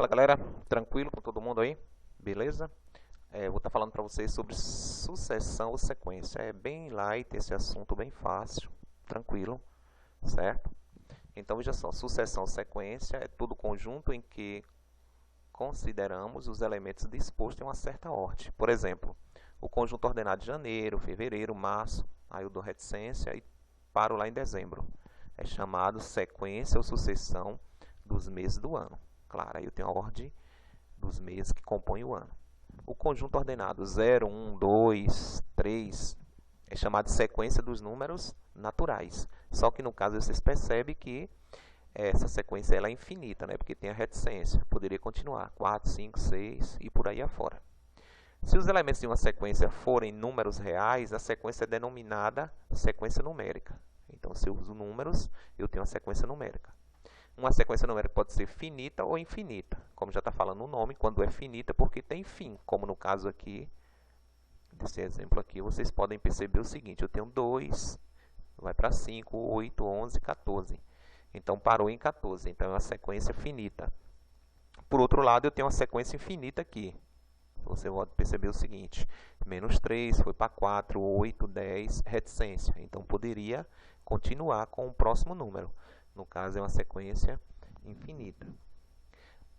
Fala galera, tranquilo com todo mundo aí? Beleza? Vou estar falando para vocês sobre sucessão ou sequência. É bem light esse assunto, bem fácil, tranquilo, certo? Então veja só, sucessão ou sequência é todo conjunto em que consideramos os elementos dispostos em uma certa ordem. Por exemplo, o conjunto ordenado de janeiro, fevereiro, março, aí eu dou reticência e paro lá em dezembro. É chamado sequência ou sucessão dos meses do ano. Claro, aí eu tenho a ordem dos meses que compõem o ano. O conjunto ordenado 0, 1, 2, 3 é chamado de sequência dos números naturais. Só que no caso vocês percebem que essa sequência ela é infinita, né? Porque tem a reticência. Poderia continuar 4, 5, 6 e por aí afora. Se os elementos de uma sequência forem números reais, a sequência é denominada sequência numérica. Então, se eu uso números, eu tenho uma sequência numérica. Uma sequência numérica pode ser finita ou infinita. Como já está falando o nome, quando é finita, porque tem fim. Como no caso aqui, desse exemplo aqui, vocês podem perceber o seguinte. Eu tenho 2, vai para 5, 8, 11, 14. Então, parou em 14. Então, é uma sequência finita. Por outro lado, eu tenho uma sequência infinita aqui. Você pode perceber o seguinte. Menos 3, foi para 4, 8, 10, reticência. Então, poderia continuar com o próximo número. No caso, é uma sequência infinita.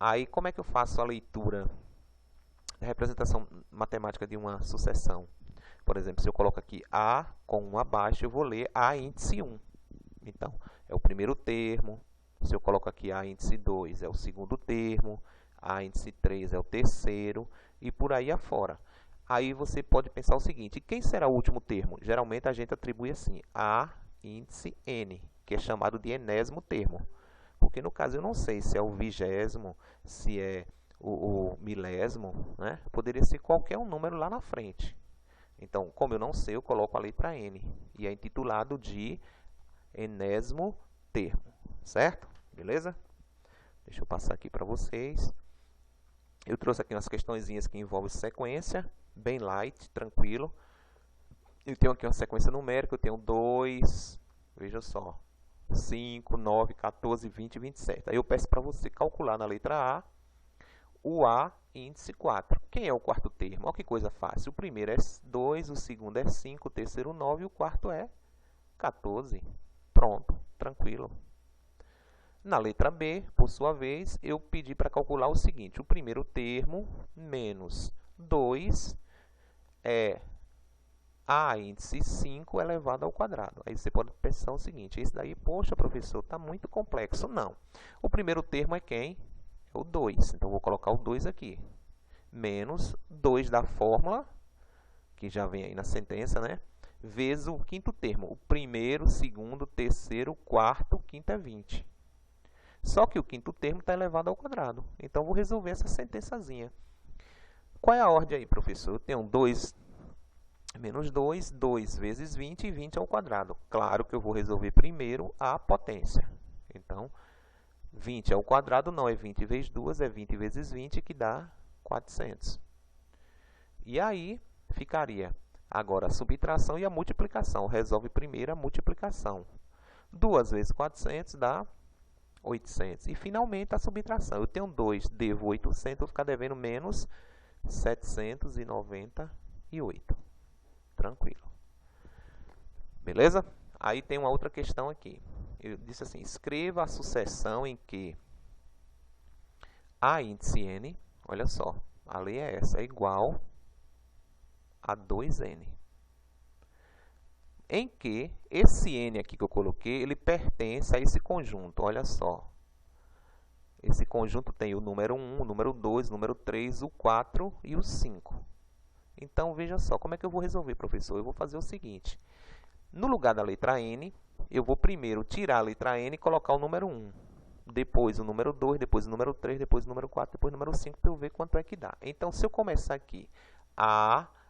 Aí, como é que eu faço a leitura da representação matemática de uma sucessão? Por exemplo, se eu coloco aqui A com 1 abaixo, eu vou ler A índice 1. Então, é o primeiro termo. Se eu coloco aqui A índice 2, é o segundo termo. A índice 3 é o terceiro. E por aí afora. Aí você pode pensar o seguinte, quem será o último termo? Geralmente a gente atribui assim, A índice N, que é chamado de enésimo termo. Porque no caso eu não sei se é o vigésimo, se é o milésimo, né? Poderia ser qualquer um número lá na frente. Então, como eu não sei, eu coloco a letra N. E é intitulado de enésimo termo, certo? Beleza? Deixa eu passar aqui para vocês. Eu trouxe aqui umas questõezinhas que envolvem sequência, bem light, tranquilo. Eu tenho aqui uma sequência numérica, eu tenho 2, veja só, 5, 9, 14, 20 e 27. Aí eu peço para você calcular na letra A, o A índice 4. Quem é o quarto termo? Olha que coisa fácil. O primeiro é 2, o segundo é 5, o terceiro 9 e o quarto é 14. Pronto, tranquilo. Na letra B, por sua vez, eu pedi para calcular o seguinte. O primeiro termo menos 2 é A índice 5 elevado ao quadrado. Aí você pode pensar o seguinte. Esse daí, poxa, professor, está muito complexo. Não. O primeiro termo é quem? É o 2. Então, vou colocar o 2 aqui. Menos 2 da fórmula, que já vem aí na sentença, né? Vezes o quinto termo. O primeiro, segundo, terceiro, quarto, quinto é 20. Só que o quinto termo está elevado ao quadrado. Então, vou resolver essa sentençazinha. Qual é a ordem aí, professor? Eu tenho 2 menos 2, 2 vezes 20 e 20 ao quadrado. Claro que eu vou resolver primeiro a potência. Então, 20 ao quadrado não é 20 vezes 2, é 20 vezes 20, que dá 400. E aí, ficaria agora a subtração e a multiplicação. Resolve primeiro a multiplicação. 2 vezes 400 dá 800. E finalmente a subtração. Eu tenho 2, devo 800, vou ficar devendo menos 798. Tranquilo. Beleza? Aí tem uma outra questão aqui. Eu disse assim, escreva a sucessão em que A índice N, olha só, a lei é essa, é igual a 2N. Em que esse N aqui que eu coloquei, ele pertence a esse conjunto. Olha só. Esse conjunto tem o número 1, o número 2, o número 3, o 4 e o 5. Então, veja só, como é que eu vou resolver, professor? Eu vou fazer o seguinte. No lugar da letra N, eu vou primeiro tirar a letra N e colocar o número 1. Depois o número 2, depois o número 3, depois o número 4, depois o número 5, para eu ver quanto é que dá. Então, se eu começar aqui,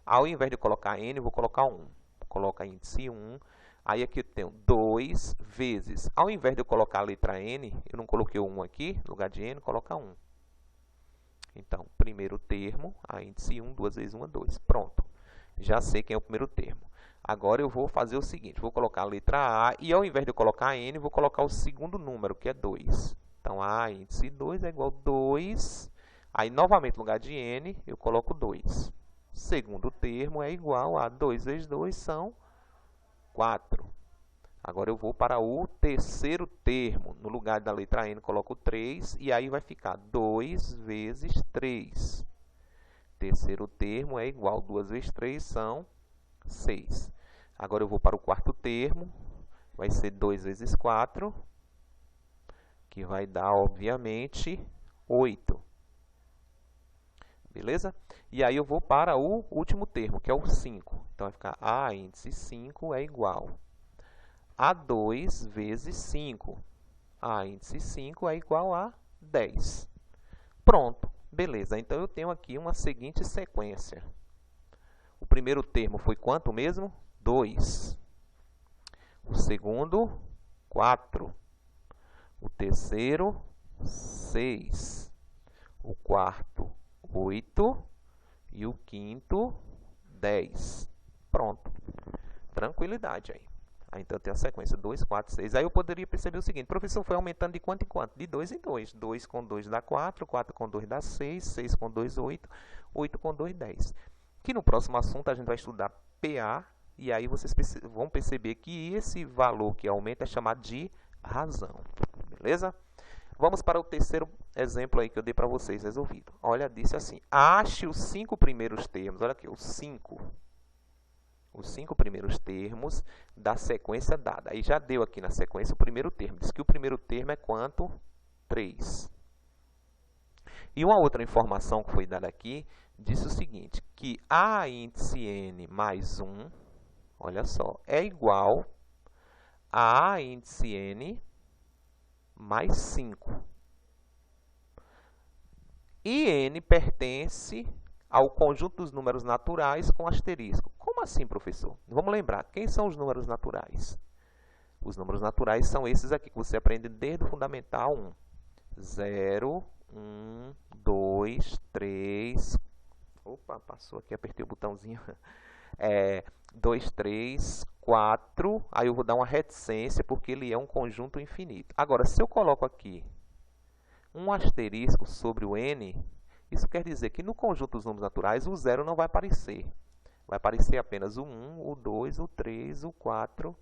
ao invés de colocar N, eu vou colocar 1. Coloca índice 1, aí aqui eu tenho 2 vezes, ao invés de eu colocar a letra N, eu não coloquei o 1 aqui, no lugar de N, coloca 1. Então, primeiro termo, a índice 1, 2 vezes 1 é 2. Pronto, já sei quem é o primeiro termo. Agora eu vou fazer o seguinte, vou colocar a letra A, e ao invés de eu colocar N, vou colocar o segundo número, que é 2. Então, A índice 2 é igual a 2. Aí, novamente, no lugar de N, eu coloco 2. Segundo termo é igual a 2 vezes 2 são 4. Agora, eu vou para o terceiro termo. No lugar da letra N, coloco 3. E aí, vai ficar 2 vezes 3. Terceiro termo é igual a 2 vezes 3 são 6. Agora, eu vou para o quarto termo. Vai ser 2 vezes 4, que vai dar, obviamente, 8. Beleza? E aí eu vou para o último termo, que é o 5. Então, vai ficar A índice 5 é igual a 2 vezes 5. A índice 5 é igual a 10. Pronto. Beleza. Então, eu tenho aqui uma seguinte sequência. O primeiro termo foi quanto mesmo? 2. O segundo, 4. O terceiro, 6. O quarto, 8. E o quinto, 10. Pronto. Tranquilidade aí. Então, eu tenho a sequência 2, 4, 6. Aí eu poderia perceber o seguinte: professor, foi aumentando de quanto em quanto? De 2 em 2. 2 com 2 dá 4, 4 com 2 dá 6, 6 com 2, 8, 8 com 2, 10. Que no próximo assunto a gente vai estudar PA. E aí vocês vão perceber que esse valor que aumenta é chamado de razão. Beleza? Vamos para o terceiro exemplo aí que eu dei para vocês resolvido. Olha, disse assim: ache os 5 primeiros termos. Olha aqui, os 5 primeiros termos da sequência dada. Aí já deu aqui na sequência o primeiro termo. Diz que o primeiro termo é quanto? 3. E uma outra informação que foi dada aqui disse o seguinte: que A índice N mais 1, olha só, é igual a A índice N mais 5. E N pertence ao conjunto dos números naturais com asterisco. Como assim, professor? Vamos lembrar, quem são os números naturais? Os números naturais são esses aqui que você aprende desde o Fundamental 1. 0, 1, 2, 3... Opa, passou aqui, apertei o botãozinho. 2, 3, 4. Aí eu vou dar uma reticência porque ele é um conjunto infinito. Agora, se eu coloco aqui um asterisco sobre o N, isso quer dizer que no conjunto dos números naturais o 0 não vai aparecer. Vai aparecer apenas o 1, o 2, o 3, o 4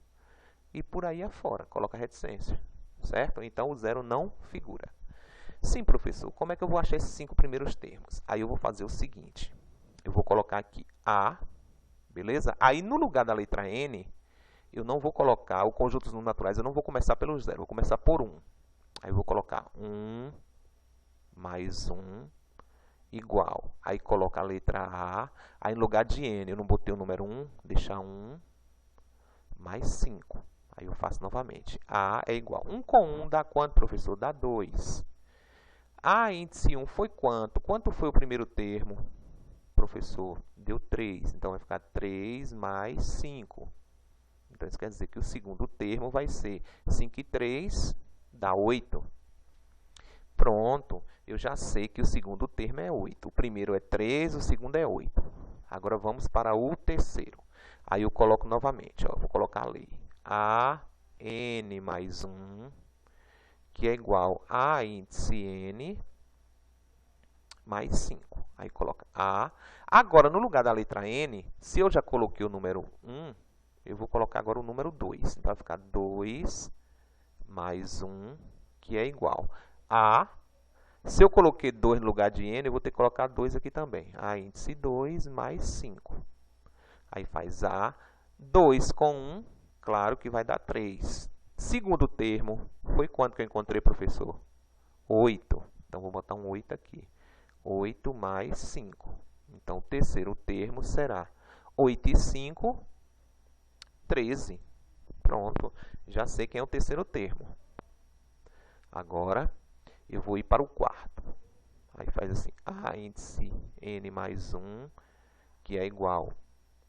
e por aí afora. Coloca reticência, certo? Então, o 0 não figura. Sim, professor, como é que eu vou achar esses 5 primeiros termos? Aí eu vou fazer o seguinte. Eu vou colocar aqui A, beleza? Aí, no lugar da letra N, eu não vou colocar o conjunto dos números naturais, eu não vou começar pelo 0, vou começar por 1. Aí eu vou colocar 1 mais 1 igual. Aí coloca a letra A. Aí no lugar de N eu não botei o número 1, deixa 1 mais 5. Aí eu faço novamente. A é igual. 1 com 1 dá quanto, professor? Dá 2. A índice 1 foi quanto? Quanto foi o primeiro termo? Professor, deu 3. Então vai ficar 3 mais 5. Então isso quer dizer que o segundo termo vai ser 5 e 3 dá 8. Pronto, eu já sei que o segundo termo é 8. O primeiro é 3, o segundo é 8. Agora vamos para o terceiro. Aí eu coloco novamente, ó, vou colocar a lei. A N mais 1, que é igual a índice N mais 5. Aí coloca A. Agora, no lugar da letra N, se eu já coloquei o número 1, eu vou colocar agora o número 2. Então, vai ficar 2 mais 1, que é igual a... Se eu coloquei 2 no lugar de N, eu vou ter que colocar 2 aqui também. A índice 2 mais 5. Aí faz A. 2 com 1, claro que vai dar 3. Segundo termo, foi quanto que eu encontrei, professor? 8. Então, vou botar um 8 aqui. 8 mais 5. Então, o terceiro termo será 8 e 5, 13. Pronto, já sei quem é o terceiro termo. Agora, eu vou ir para o quarto. Aí faz assim, A índice N mais 1, que é igual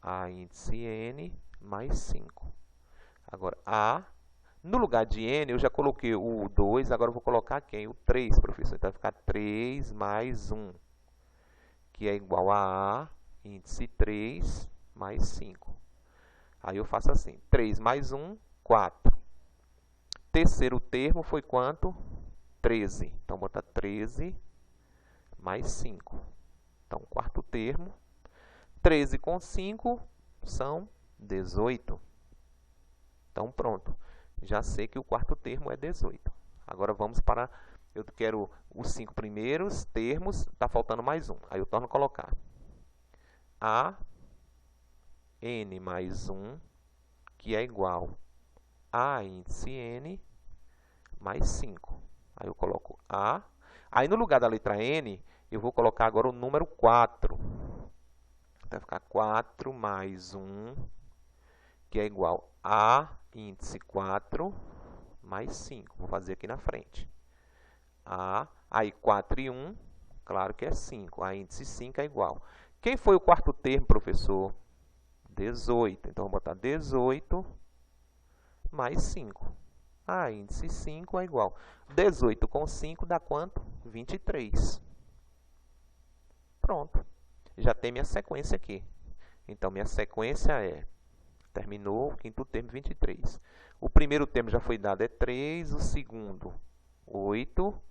a índice N mais 5. Agora, A, no lugar de N, eu já coloquei o 2, agora eu vou colocar quem? O 3, professor. Então, vai ficar 3 mais 1, que é igual a A, índice 3 mais 5. Aí eu faço assim, 3 mais 1, 4. Terceiro termo foi quanto? 13. Então, botar 13 mais 5. Então, quarto termo. 13 com 5 são 18. Então, pronto. Já sei que o quarto termo é 18. Agora, vamos para... Eu quero os 5 primeiros termos. Está faltando mais um. Aí eu torno a colocar. A n mais 1, que é igual a índice n mais 5. Aí eu coloco A. Aí no lugar da letra N, eu vou colocar agora o número 4. Vai ficar 4 mais 1, que é igual a índice 4 mais 5. Vou fazer aqui na frente. Aí 4 e 1, claro que é 5. A índice 5 é igual. Quem foi o quarto termo, professor? 18. Então, vou botar 18 mais 5. A índice 5 é igual. 18 com 5 dá quanto? 23. Pronto. Já tem minha sequência aqui. Então, minha sequência é... Terminou o quinto termo, 23. O primeiro termo já foi dado, é 3. O segundo, 8.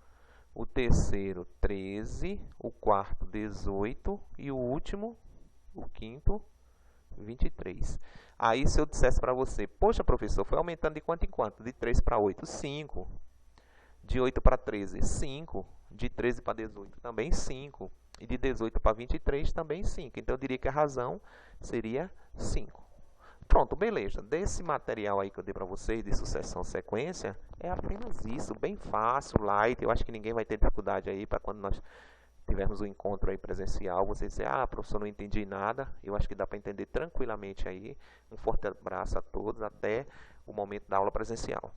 O terceiro, 13. O quarto, 18. E o último, o quinto, 23. Aí, se eu dissesse para você, poxa, professor, foi aumentando de quanto em quanto? De 3 para 8, 5. De 8 para 13, 5. De 13 para 18, também 5. E de 18 para 23, também 5. Então, eu diria que a razão seria 5. Pronto, beleza. Desse material aí que eu dei para vocês, de sucessão sequência, é apenas isso. Bem fácil, light. Eu acho que ninguém vai ter dificuldade aí para quando nós tivermos um encontro aí presencial, você dizer, professor, não entendi nada. Eu acho que dá para entender tranquilamente aí. Um forte abraço a todos, até o momento da aula presencial.